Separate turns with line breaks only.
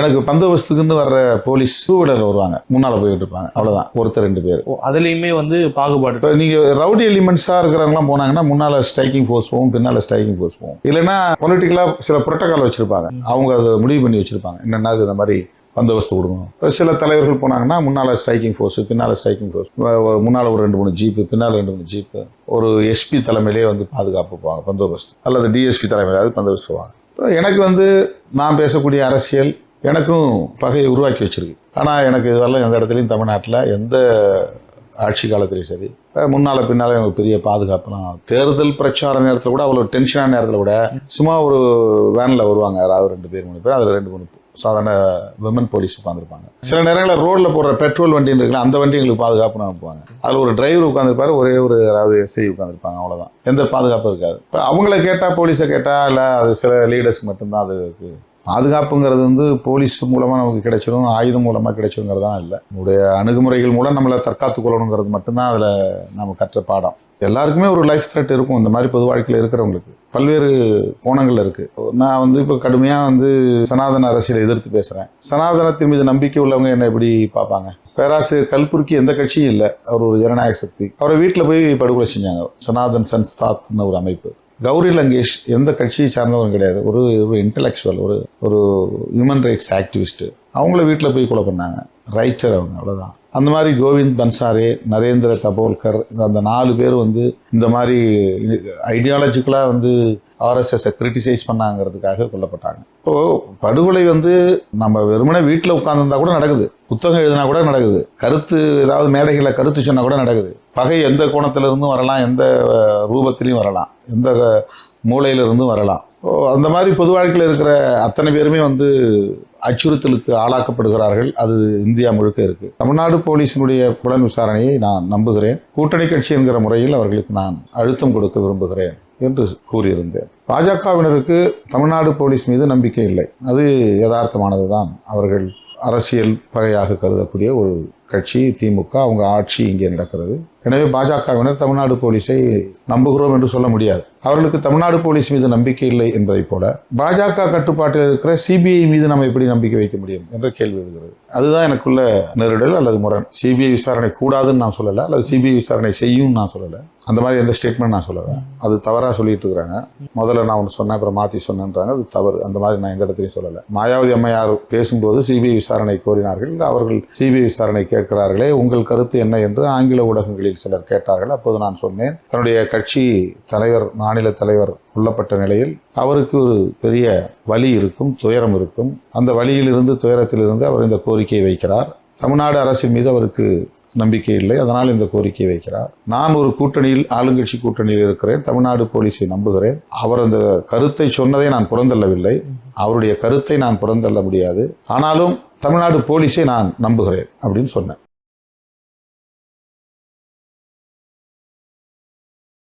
எனக்கு பந்தோபஸ்துக்குன்னு வர்ற போலீஸ் 2 வீலர்ல வருவாங்க, முன்னால போயிட்டு இருப்பாங்க, அவ்வளவுதான், ஒருத்தர் 2 பேர்.
அதுலயுமே வந்து பாகுபாடு.
இப்போ நீங்க ரவுடி எலிமெண்ட்ஸா இருக்கிறவங்களாம் போனாங்கன்னா முன்னால ஸ்ட்ரைக்கிங் ஃபோர்ஸ் போகும், பின்னால ஸ்ட்ரைக்கிங் ஃபோர்ஸ் போகும். இல்லைன்னா பொலிட்டிக்கலா சில புரோட்டோகால் வச்சிருப்பாங்க, அவங்க அதை முடிவு பண்ணி வச்சிருப்பாங்க, என்னன்னா இந்த மாதிரி பந்தோபஸ்து கொடுக்கணும். சில தலைவர்கள் போனாங்கன்னா முன்னால ஸ்ட்ரைக்கிங் ஃபோர்ஸ், பின்னால ஸ்ட்ரைக்கிங் ஃபோர்ஸ், முன்னால ஒரு 2-3 ஜீப்பு, பின்னால 2-3 ஜீப்பு, ஒரு எஸ்பி தலைமையிலே வந்து பாதுகாப்பு போவாங்க பந்தோபஸ்து, அல்லது டிஎஸ்பி தலைமையிலாவது பந்தோபஸ்து போவாங்க. எனக்கு வந்து நான் பேசக்கூடிய அரசியல் எனக்கும் பகையை உருவாக்கி வச்சிருக்கு. ஆனால் எனக்கு இதுவரையும் எந்த இடத்துலையும் தமிழ்நாட்டில் எந்த ஆட்சி காலத்திலையும் சரி முன்னால் பின்னால் எனக்கு பெரிய பாதுகாப்புலாம், தேர்தல் பிரச்சார நேரத்தில் கூட அவ்வளோ டென்ஷனான நேரத்தில் கூட சும்மா ஒரு வேனில் வருவாங்க யாராவது 2 பேர் 3 பேர், அதில் 2-3 சாதாரண விமன் போலீஸ் உட்காந்துருப்பாங்க. சில நேரங்களில் ரோட்டில் போடுற பெட்ரோல் வண்டின்னு இருக்குல்ல, அந்த வண்டி எங்களுக்கு பாதுகாப்புன்னு அனுப்புவாங்க. அதில் ஒரு டிரைவர் உட்காந்துருப்பாரு, ஒரே ஒரு யாராவது எஸ்ஐ உட்காந்துருப்பாங்க, அவ்வளோதான், எந்த பாதுகாப்பும் இருக்காது. இப்போ அவங்கள கேட்டால், போலீஸை கேட்டால், இல்லை அது சில லீடர்ஸ்க்கு மட்டும்தான் அது இருக்குது. பாதுகாப்புங்கிறது வந்து போலீஸ் மூலமாக நமக்கு கிடைச்சிடும், ஆயுதம் மூலமாக கிடைச்சிருங்கிறதான் இல்லை. நம்முடைய அணுகுமுறைகள் மூலம் நம்மளை தற்காத்து கொள்ளணுங்கிறது மட்டும்தான் அதில் நம்ம கற்ற பாடம். எல்லாருக்குமே ஒரு லைஃப் த்ரெட் இருக்கும், இந்த மாதிரி பொது வாழ்க்கையில் இருக்கிறவங்களுக்கு பல்வேறு கோணங்கள் இருக்குது. நான் வந்து இப்போ கடுமையாக வந்து சனாதன அரசியலை எதிர்த்து பேசுகிறேன். சனாதனத்தின் மீது நம்பிக்கை உள்ளவங்க என்ன எப்படி பார்ப்பாங்க? பேராசிரியர் கல்புர்கி எந்த கட்சியும் இல்லை, அவர் ஒரு ஜனநாயக சக்தி. அவரை வீட்டில் போய் படுகொலை செஞ்சாங்க, சனாதன் சன்ஸ்தாத்னு ஒரு அமைப்பு. கௌரி லங்கேஷ் எந்த கட்சியை சார்ந்தவங்க கிடையாது, ஒரு இன்டலெக்சுவல், ஒரு ஹியூமன் ரைட்ஸ் ஆக்டிவிஸ்ட்டு. அவங்கள வீட்டில் போய் கொலை பண்ணாங்க, ரைட்டர் அவங்க, அவ்வளோதான். அந்த மாதிரி கோவிந்த் பன்சாரே, நரேந்திர தபோல்கர், அந்த 4 பேர் வந்து இந்த மாதிரி ஐடியாலஜிக்கலாக வந்து ஆர்எஸ்எஸை கிரிட்டிசைஸ் பண்ணாங்கிறதுக்காக கொல்லப்பட்டாங்க. இப்போது படுகொலை வந்து நம்ம வெறுமனே வீட்டில் உட்காந்துருந்தா கூட நடக்குது, புத்தகம் எழுதினா கூட நடக்குது, கருத்து ஏதாவது மேடைகளை கருத்து சொன்னால் கூட நடக்குது. பகை எந்த கோணத்திலிருந்தும் வரலாம், எந்த ரூபத்திலையும் வரலாம், எந்த மூலையிலிருந்தும் வரலாம். அந்த மாதிரி பொது வாழ்க்கையில் இருக்கிற அத்தனை பேருமே வந்து அச்சுறுத்தலுக்கு ஆளாக்கப்படுகிறார்கள். அது இந்தியா முழுக்க இருக்கு. தமிழ்நாடு போலீஸினுடைய புலன் விசாரணையை நான் நம்புகிறேன். கூட்டணி கட்சி என்கிற முறையில் அவர்களுக்கு நான் அழுத்தம் கொடுக்க விரும்புகிறேன் என்று கூறியிருந்தேன். பாஜகவினருக்கு தமிழ்நாடு போலீஸ் மீது நம்பிக்கை இல்லை, அது யதார்த்தமானது தான். அவர்கள் அரசியல் பகையாக கருதக்கூடிய ஒரு கட்சி திமுக, அவங்க ஆட்சி இங்கே நடக்கிறது. எனவே பாஜகவினர் தமிழ்நாடு போலீஸை நம்புகிறோம் என்று சொல்ல முடியாது. அவர்களுக்கு தமிழ்நாடு போலீஸ் மீது நம்பிக்கை இல்லை என்பதைப் போல பாஜக கட்டுப்பாட்டில் இருக்கிற சிபிஐ மீது நம்ம எப்படி நம்பிக்கை வைக்க முடியும் என்ற கேள்வி எழுகிறது. அதுதான் எனக்குள்ள நெருடல் அல்லது முரண். சிபிஐ விசாரணை கூடாதுன்னு நான் சொல்லலை, அல்லது சிபிஐ விசாரணை செய்யும் நான் சொல்லலை, அந்த மாதிரி எந்த ஸ்டேட்மெண்ட் நான் சொல்லலை. அது தவறாக சொல்லிட்டு இருக்கிறாங்க. முதல்ல நான் ஒன்று சொன்னேன், அப்புறம் மாற்றி சொன்னேன்றாங்க, அது தவறு. அந்த மாதிரி நான் எந்த இடத்துலையும் சொல்லலை. மாயாவதி அம்மையார் பேசும்போது சிபிஐ விசாரணை கோரினார்கள், அவர்கள் சிபிஐ விசாரணை கேட்கிறார்களே, உங்கள் கருத்து என்ன என்று ஆங்கில ஊடகங்களில் சிலர் கேட்டார்கள். அப்போது நான் சொன்னேன், தன்னுடைய கட்சி தலைவர், மாநில தலைவர் கொல்லப்பட்ட நிலையில் அவருக்கு ஒரு பெரிய வலி இருக்கும், துயரம் இருக்கும். அந்த வலியிலிருந்து, துயரத்திலிருந்து அவர் இந்த கோரிக்கையை வைக்கிறார். தமிழ்நாடு அரசின் மீது அவருக்கு நம்பிக்கை இல்லை, அதனால் இந்த கோரிக்கையை வைக்கிறார். நான் ஒரு கூட்டணியில், ஆளுங்கட்சி கூட்டணியில் இருக்கிறேன், தமிழ்நாடு போலீஸை நம்புகிறேன். அவர் அந்த கருத்தை சொன்னதை நான் புறந்தள்ளவில்லை, அவருடைய கருத்தை நான் புறந்தள்ள முடியாது. ஆனாலும் தமிழ்நாடு போலீஸை நான் நம்புகிறேன் அப்படின்னு சொன்னேன்.